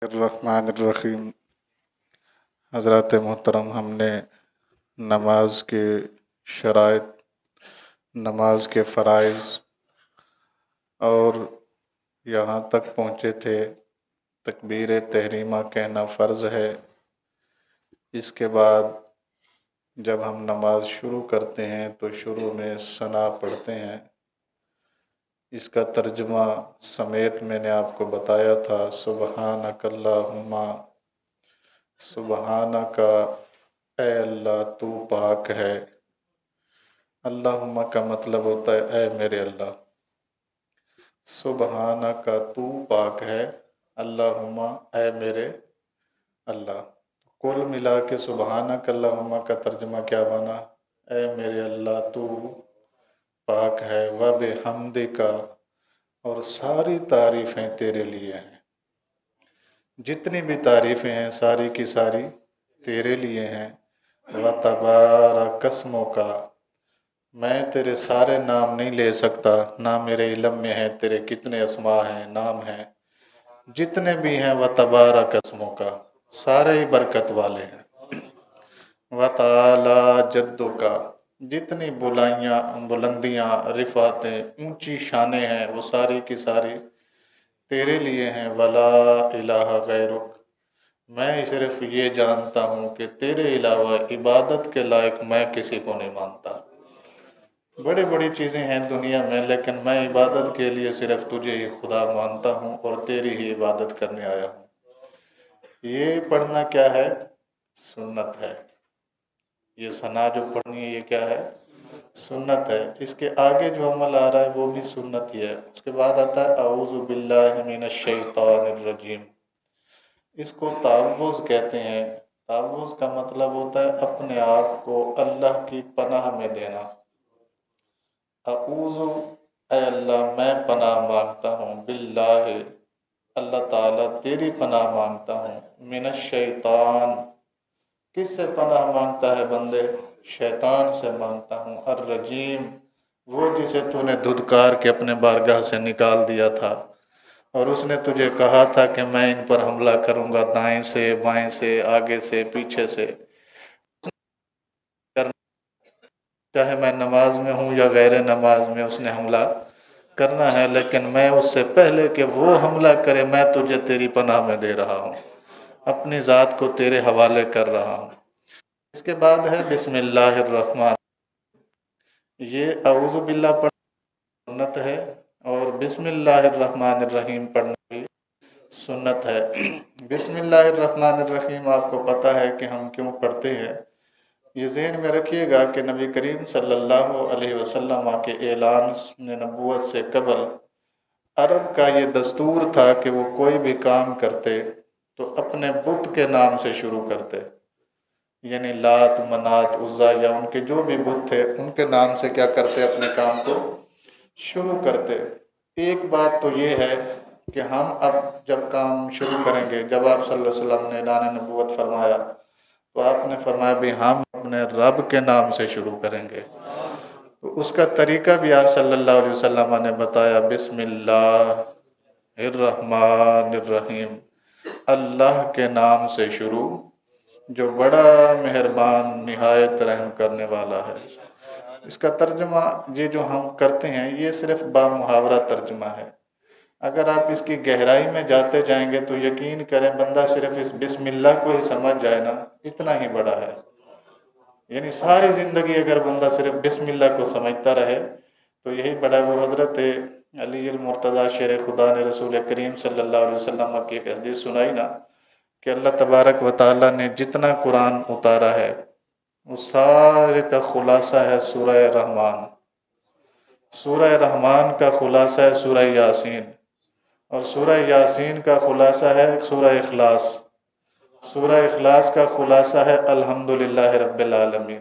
الرحمن الرحیم۔ حضرات محترم، ہم نے نماز کے شرائط، نماز کے فرائض اور یہاں تک پہنچے تھے تکبیر تحریمہ کہنا فرض ہے۔ اس کے بعد جب ہم نماز شروع کرتے ہیں تو شروع میں ثنا پڑھتے ہیں۔ اس کا ترجمہ سمیت میں نے آپ کو بتایا تھا، سبحانک اللہم، سبحانک اے اللہ تو پاک ہے۔ اللہم کا مطلب ہوتا ہے اے میرے اللہ، سبحانک تو پاک ہے، اللہم اے میرے اللہ۔ کل ملا کے سبحانک اللہم کا ترجمہ کیا بنا؟ اے میرے اللہ تو پاک ہے، وبحمدک، اور ساری تعریفیں تیرے لیے ہیں۔ جتنی بھی تعریفیں ہیں ساری کی ساری تیرے لیے ہیں۔ وتبارک اسمک، میں تیرے سارے نام نہیں لے سکتا، نہ میرے علم میں ہے تیرے کتنے اسماء ہیں، نام ہیں، جتنے بھی ہیں وتبارک اسمک، سارے ہی برکت والے ہیں۔ وتعالی جدک، جتنی بلندیاں، رفعتیں، اونچی شانیں ہیں وہ ساری کی ساری تیرے لیے ہیں۔ ولا الہ غیرک، میں صرف یہ جانتا ہوں کہ تیرے علاوہ عبادت کے لائق میں کسی کو نہیں مانتا۔ بڑی بڑی چیزیں ہیں دنیا میں، لیکن میں عبادت کے لیے صرف تجھے ہی خدا مانتا ہوں اور تیری ہی عبادت کرنے آیا ہوں۔ یہ پڑھنا کیا ہے؟ سنت ہے۔ یہ ثنا جو پڑھنی ہے یہ کیا ہے؟ سنت ہے۔ اس کے آگے جو عمل آ رہا ہے وہ بھی سنت ہی ہے۔ اس کے بعد آتا ہے اعوذ باللہ من الشیطان الرجیم۔ اس کو تعوذ کہتے ہیں۔ تعوذ کا مطلب ہوتا ہے اپنے آپ کو اللہ کی پناہ میں دینا۔ اعوذ، اے اللہ میں پناہ مانگتا ہوں، باللہ، اللہ تعالیٰ تیری پناہ مانگتا ہوں، من الشیطان، کس سے پناہ مانگتا ہے بندے؟ شیطان سے مانگتا ہوں، الرجیم، وہ جسے تو نے دھدکار کے اپنے بارگاہ سے نکال دیا تھا اور اس نے تجھے کہا تھا کہ میں ان پر حملہ کروں گا، دائیں سے، بائیں سے، آگے سے، پیچھے سے، چاہے میں نماز میں ہوں یا غیر نماز میں اس نے حملہ کرنا ہے، لیکن میں اس سے پہلے کہ وہ حملہ کرے میں تجھے تیری پناہ میں دے رہا ہوں، اپنی ذات کو تیرے حوالے کر رہا ہوں۔ اس کے بعد ہے بسم اللہ الرحمن۔ یہ اعوذ باللہ پڑھنا سنت ہے اور بسم اللہ الرحمن الرحیم پڑھنا بھی سنت ہے۔ بسم اللہ الرحمن الرحیم آپ کو پتہ ہے کہ ہم کیوں پڑھتے ہیں؟ یہ ذہن میں رکھیے گا کہ نبی کریم صلی اللہ علیہ وسلم کے اعلان نبوت سے قبل عرب کا یہ دستور تھا کہ وہ کوئی بھی کام کرتے تو اپنے بت کے نام سے شروع کرتے، یعنی لات، منات، عزا یا ان کے جو بھی بت تھے ان کے نام سے کیا کرتے؟ اپنے کام کو شروع کرتے۔ ایک بات تو یہ ہے کہ ہم اب جب کام شروع کریں گے، جب آپ صلی اللہ علیہ وسلم نے اعلان نبوت فرمایا تو آپ نے فرمایا بھی ہم اپنے رب کے نام سے شروع کریں گے، تو اس کا طریقہ بھی آپ صلی اللہ علیہ وسلم نے بتایا، بسم اللہ الرحمن الرحیم، اللہ کے نام سے شروع جو بڑا مہربان نہایت رحم کرنے والا ہے۔ اس کا ترجمہ یہ جو ہم کرتے ہیں یہ صرف بامحاورہ ترجمہ ہے۔ اگر آپ اس کی گہرائی میں جاتے جائیں گے تو یقین کریں بندہ صرف اس بسم اللہ کو ہی سمجھ جائے نا، اتنا ہی بڑا ہے۔ یعنی ساری زندگی اگر بندہ صرف بسم اللہ کو سمجھتا رہے تو یہی بڑا۔ وہ حضرت علی المرتضیٰ شیر خدا نے رسول کریم صلی اللہ علیہ وسلم کی ایک حدیث سنائی نا کہ اللہ تبارک و تعالیٰ نے جتنا قرآن اتارا ہے وہ سارے کا خلاصہ ہے سورہ رحمان۔ سورہ رحمان کا خلاصہ ہے سورہ یاسین، اور سورہ یاسین کا خلاصہ ہے سورہ اخلاص، سورہ اخلاص کا خلاصہ ہے الحمدللہ رب العالمین،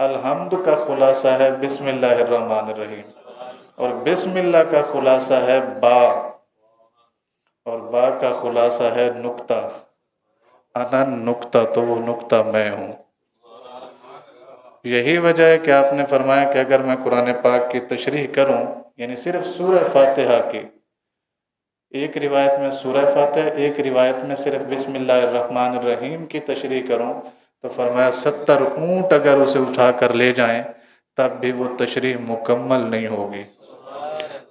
الحمد کا خلاصہ ہے بسم اللہ الرحمن الرحیم، اور بسم اللہ کا خلاصہ ہے با، اور با کا خلاصہ ہے نقطہ، انا نقطہ، تو وہ نقطہ میں ہوں۔ یہی وجہ ہے کہ آپ نے فرمایا کہ اگر میں قرآن پاک کی تشریح کروں، یعنی صرف سورہ فاتحہ کی ایک روایت میں سورہ فاتح، ایک روایت میں صرف بسم اللہ الرحمن الرحیم کی تشریح کروں تو فرمایا 70 اونٹ اگر اسے اٹھا کر لے جائیں تب بھی وہ تشریح مکمل نہیں ہوگی۔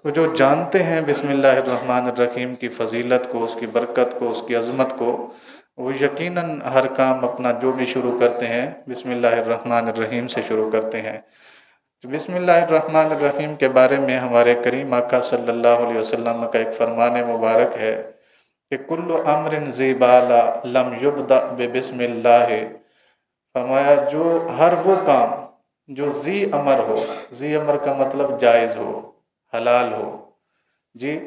تو جو جانتے ہیں بسم اللہ الرحمن الرحیم کی فضیلت کو، اس کی برکت کو، اس کی عظمت کو، وہ یقیناً ہر کام اپنا جو بھی شروع کرتے ہیں بسم اللہ الرحمن الرحیم سے شروع کرتے ہیں۔ بسم اللہ الرحمن الرحیم کے بارے میں ہمارے کریم آقا صلی اللہ علیہ وسلم کا ایک فرمان مبارک ہے کہ کل امر ذی بالا لم یبدأ بسم اللہ، فرمایا جو ہر وہ کام جو ذی امر ہو، ذی امر کا مطلب جائز ہو، حلال ہو، جی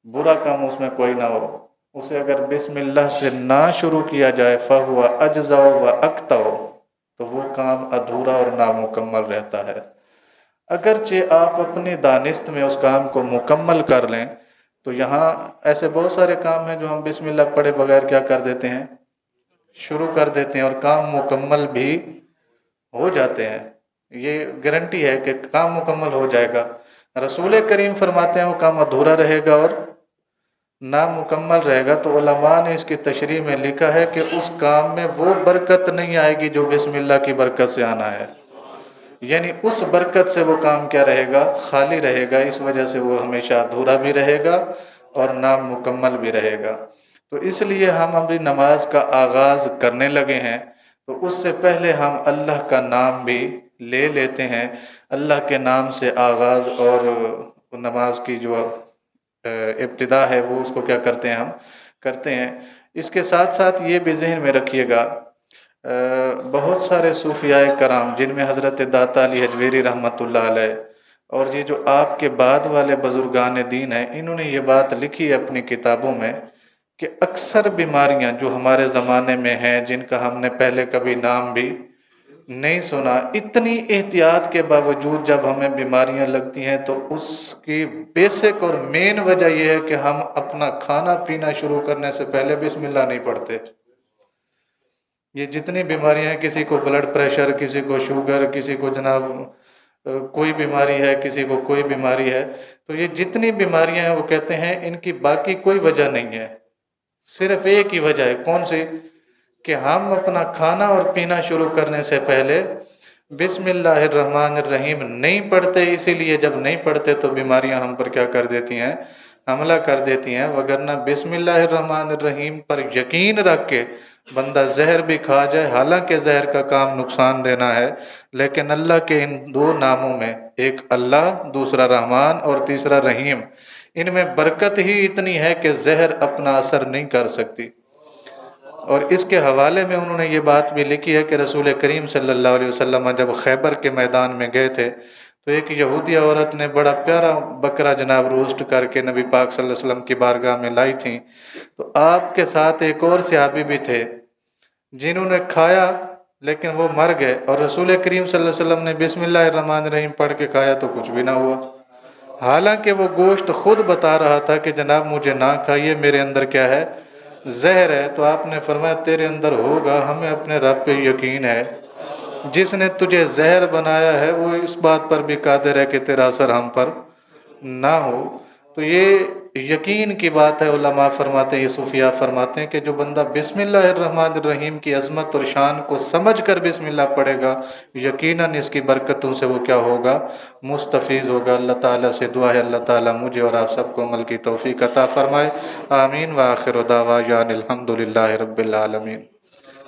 برا کام اس میں کوئی نہ ہو، اسے اگر بسم اللہ سے نہ شروع کیا جائے فہو اجزا و اقطع، تو وہ کام ادھورا اور نامکمل رہتا ہے۔ اگرچہ آپ اپنی دانست میں اس کام کو مکمل کر لیں تو یہاں ایسے بہت سارے کام ہیں جو ہم بسم اللہ پڑھے بغیر کیا کر دیتے ہیں، شروع کر دیتے ہیں اور کام مکمل بھی ہو جاتے ہیں، یہ گارنٹی ہے کہ کام مکمل ہو جائے گا۔ رسول کریم فرماتے ہیں وہ کام ادھورا رہے گا اور نامکمل رہے گا، تو علماء نے اس کی تشریح میں لکھا ہے کہ اس کام میں وہ برکت نہیں آئے گی جو بسم اللہ کی برکت سے آنا ہے، یعنی اس برکت سے وہ کام کیا رہے گا، خالی رہے گا، اس وجہ سے وہ ہمیشہ ادھورا بھی رہے گا اور نامکمل بھی رہے گا۔ تو اس لیے ہم ابھی نماز کا آغاز کرنے لگے ہیں تو اس سے پہلے ہم اللہ کا نام بھی لے لیتے ہیں، اللہ کے نام سے آغاز اور نماز کی جو ابتدا ہے وہ اس کو کیا کرتے ہیں، ہم کرتے ہیں۔ اس کے ساتھ ساتھ یہ بھی ذہن میں رکھیے گا، بہت سارے صوفیاء کرام جن میں حضرت داتا علی حجویری رحمۃ اللہ علیہ اور یہ جو آپ کے بعد والے بزرگان دین ہیں، انہوں نے یہ بات لکھی ہے اپنی کتابوں میں کہ اکثر بیماریاں جو ہمارے زمانے میں ہیں، جن کا ہم نے پہلے کبھی نام بھی نہیں سنا، اتنی احتیاط کے باوجود جب ہمیں بیماریاں لگتی ہیں تو اس کی بیسک اور مین وجہ یہ ہے کہ ہم اپنا کھانا پینا شروع کرنے سے پہلے بسم اللہ نہیں پڑھتے۔ یہ جتنی بیماریاں ہیں، کسی کو بلڈ پریشر، کسی کو شوگر، کسی کو جناب کوئی بیماری ہے، کسی کو کوئی بیماری ہے، تو یہ جتنی بیماریاں ہیں وہ کہتے ہیں ان کی باقی کوئی وجہ نہیں ہے، صرف ایک ہی وجہ ہے، کون سی؟ کہ ہم اپنا کھانا اور پینا شروع کرنے سے پہلے بسم اللہ الرحمن الرحیم نہیں پڑھتے، اسی لیے جب نہیں پڑھتے تو بیماریاں ہم پر کیا کر دیتی ہیں، حملہ کر دیتی ہیں۔ وگرنہ بسم اللہ الرحمن الرحیم پر یقین رکھ کے بندہ زہر بھی کھا جائے، حالانکہ زہر کا کام نقصان دینا ہے، لیکن اللہ کے ان دو ناموں میں، ایک اللہ، دوسرا رحمان اور تیسرا رحیم، ان میں برکت ہی اتنی ہے کہ زہر اپنا اثر نہیں کر سکتی۔ اور اس کے حوالے میں انہوں نے یہ بات بھی لکھی ہے کہ رسول کریم صلی اللہ علیہ وسلم جب خیبر کے میدان میں گئے تھے تو ایک یہودی عورت نے بڑا پیارا بکرا جناب روسٹ کر کے نبی پاک صلی اللہ علیہ وسلم کی بارگاہ میں لائی تھیں، تو آپ کے ساتھ ایک اور صحابی بھی تھے جنہوں نے کھایا لیکن وہ مر گئے، اور رسول کریم صلی اللہ علیہ وسلم نے بسم اللہ الرحمن الرحیم پڑھ کے کھایا تو کچھ بھی نہ ہوا، حالانکہ وہ گوشت خود بتا رہا تھا کہ جناب مجھے نہ کھائیے، میرے اندر کیا ہے، زہر ہے۔ تو آپ نے فرمایا تیرے اندر ہوگا، ہمیں اپنے رب پہ یقین ہے، جس نے تجھے زہر بنایا ہے وہ اس بات پر بھی قادر ہے کہ تیرا اثر ہم پر نہ ہو۔ تو یہ یقین کی بات ہے، علماء فرماتے ہیں، یہ صوفیاء فرماتے ہیں کہ جو بندہ بسم اللہ الرحمن الرحیم کی عظمت اور شان کو سمجھ کر بسم اللہ پڑھے گا، یقیناً اس کی برکتوں سے وہ کیا ہوگا، مستفیض ہوگا۔ اللہ تعالیٰ سے دعا ہے اللہ تعالیٰ مجھے اور آپ سب کو عمل کی توفیق عطا فرمائے، آمین۔ وآخر دعوانا الحمد للہ رب العالمین۔